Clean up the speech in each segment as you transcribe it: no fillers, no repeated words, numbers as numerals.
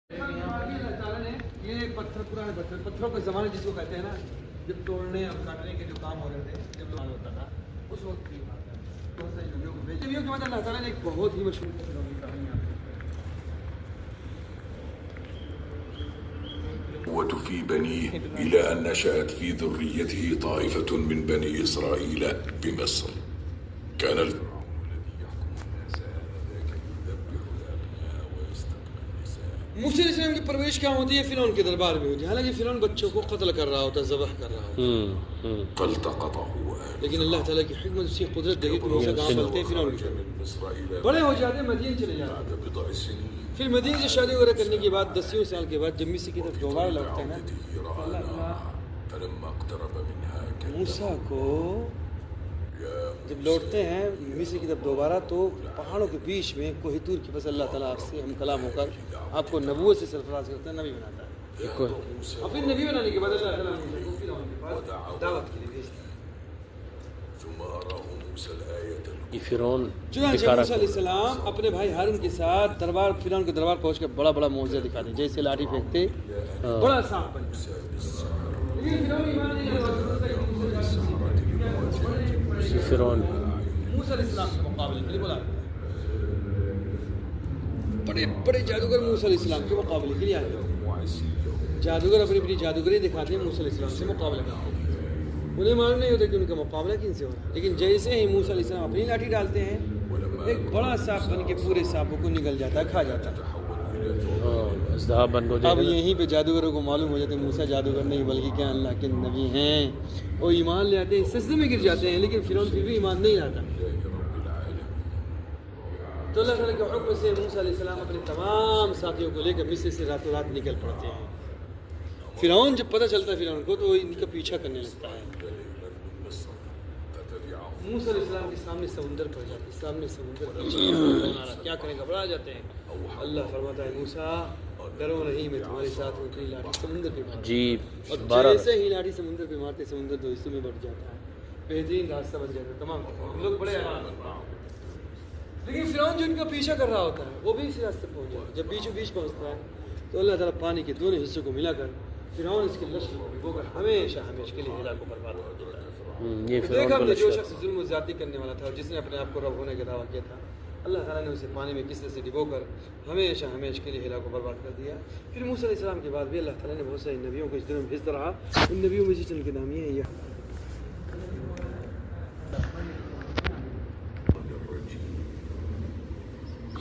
اللہ تعالیٰ نے یہ پتھر پرانے پتھروں کے زمانے جس کو کہتے ہیں نا، جب توڑنے اور کاٹنے کے جو کام ہو رہے تھے، جب لوگ ہوتا تھا اس وقت کی بات ہے. بہت ساری نبیوں کو بھیجے. نبیوں کے بعد اللہ تعالیٰ نے ایک بہت ہی مشہور کہانی في بنيه إلى أن نشأت في ذريته طائفة من بني إسرائيل بمصر. كان الفرعون الذي يحكم الناس آنذاك يذبح الأبناء ويستحيي النساء. موسیٰ علیہ السلام کی پرورش کیا ہوتی ہے؟ فرعون کے دربار میں ہوتی ہے. حالانکہ فرعون بچوں کو قتل کر رہا ہوتا ہے، ذبح کر رہا ہوتا ہے، فالتقطه لیکن اللہ تعالیٰ کی حکمت اس کی قدرت دیکھی کہ موسیٰ کہاں پلتے ہیں؟ فرعون کے بڑے ہو جاتے ہیں، مدین چلے جاتے ہیں. بعد بضع سنين پھر مدین سے شادی وغیرہ کرنے کے بعد 10 سال کے بعد جب مصر کی طرف دوبارہ لوٹتے ہیں نا، تو اللہ تعالیٰ فلما اقترب منها موسیٰ کو جب لوٹتے ہیں مصر کی طرف دوبارہ تو پہاڑوں کے بیچ میں کوہ طور کے پاس اللہ تعالیٰ آپ سے ہم کلام ہو کر آپ کو نبوت سے سرفراز کرتا ہے، نبی بناتا ہے. اور پھر نبی بنانے کے بعد اللہ تعالیٰ موسیٰ کو فرعون کے پاس دعوت کے لیے بھیجتا ہے. ثم أراه موسى الآية یہ فرعون چنانچہ موسیٰ علیہ السلام اپنے بھائی ہارون کے ساتھ دربار فرعون کے دربار پہنچ کر بڑا بڑا معجزہ دکھاتے ہیں، جیسے لاٹھی پھینکتے بڑا سانپ بن جاتا ہے. لیکن فرعون ایمان نہیں لاتا. فرعون موسیٰ علیہ السلام کے مقابلے کے لیے بلا بڑے بڑے جادوگر موسیٰ علیہ السلام کے مقابلے کے لیے آئے. جادوگر اپنی اپنی جادوگری دکھاتے ہیں، موسیٰ علیہ السلام سے مقابلہ کرتے ہیں. انہیں معلوم نہیں ہوتا کہ ان کا مقابلہ کن سے ہونا. لیکن جیسے ہی موسیٰ علیہ السلام اپنی لاٹھی ڈالتے ہیں، ایک بڑا سانپ بن کے پورے سانپوں کو نگل جاتا ہے، کھا جاتا ہے. اژدہا بن گئے. اب یہیں پہ جادوگروں کو معلوم ہو جاتا ہے موسیٰ جادوگر نہیں بلکہ کیا اللہ کے نبی ہیں. وہ ایمان لے آتے ہیں، سجدے میں گر جاتے ہیں، لیکن فرعون پھر بھی ایمان نہیں لاتا. تو اللہ تعالیٰ کے حکم سے موسیٰ علیہ السلام اپنے تمام ساتھیوں کو لے کر مصر سے راتوں رات نکل پڑتے ہیں. فرعون جب پتہ چلتا ہے فرعون کو تو وہ ان کا پیچھا کرنے لگتا ہے. موسیٰ علیہ السلام کے سامنے سمندر پڑ جاتا ہے، سامنے سمندر کیا کریں، گھبرا جاتے ہیں. اللہ فرماتا ہے موسیٰ ڈرو نہیں، میں تمہارے ساتھ ہوں. اپنی لاٹھی سمندر پہ مارتے جی اور جیسے ہی لاٹھی سمندر پہ مارتے سمندر دو حصوں میں بٹ جاتا ہے، بہترین راستہ بن جاتا ہے. تمام لوگ بڑے آرام سے. لیکن فرعون جو ان کا پیچھا کر رہا ہوتا ہے وہ بھی اسی راستے پہنچ جاتا ہے. جب بیچوں بیچ پہنچتا ہے تو اللہ تعالیٰ پانی کے دونوں حصوں کو ملا کر فرعون اس کے لشکر کو بھگو کر ہمیشہ ہمیشہ کے لیے ہلاک و برباد کر دیتا ہے. یہ دیکھا فرعون ہم نے جو کا شخص ظلم و زیادتی کرنے والا تھا، جس نے اپنے آپ کو رب ہونے کا دعویٰ کیا تھا، اللہ تعالیٰ نے اسے پانی میں کس طرح سے ڈبو کر ہمیشہ ہمیشہ کے لیے ہلاک و برباد کر دیا. پھر موسیٰ علیہ السلام کے بعد بھی اللہ تعالیٰ نے بہت سارے نبیوں کو اس دن میں بھیجتا رہا. ان نبیوں میں سے چند کے نام یہ ہیں.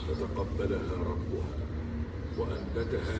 فتقبلها ربها وأنبتها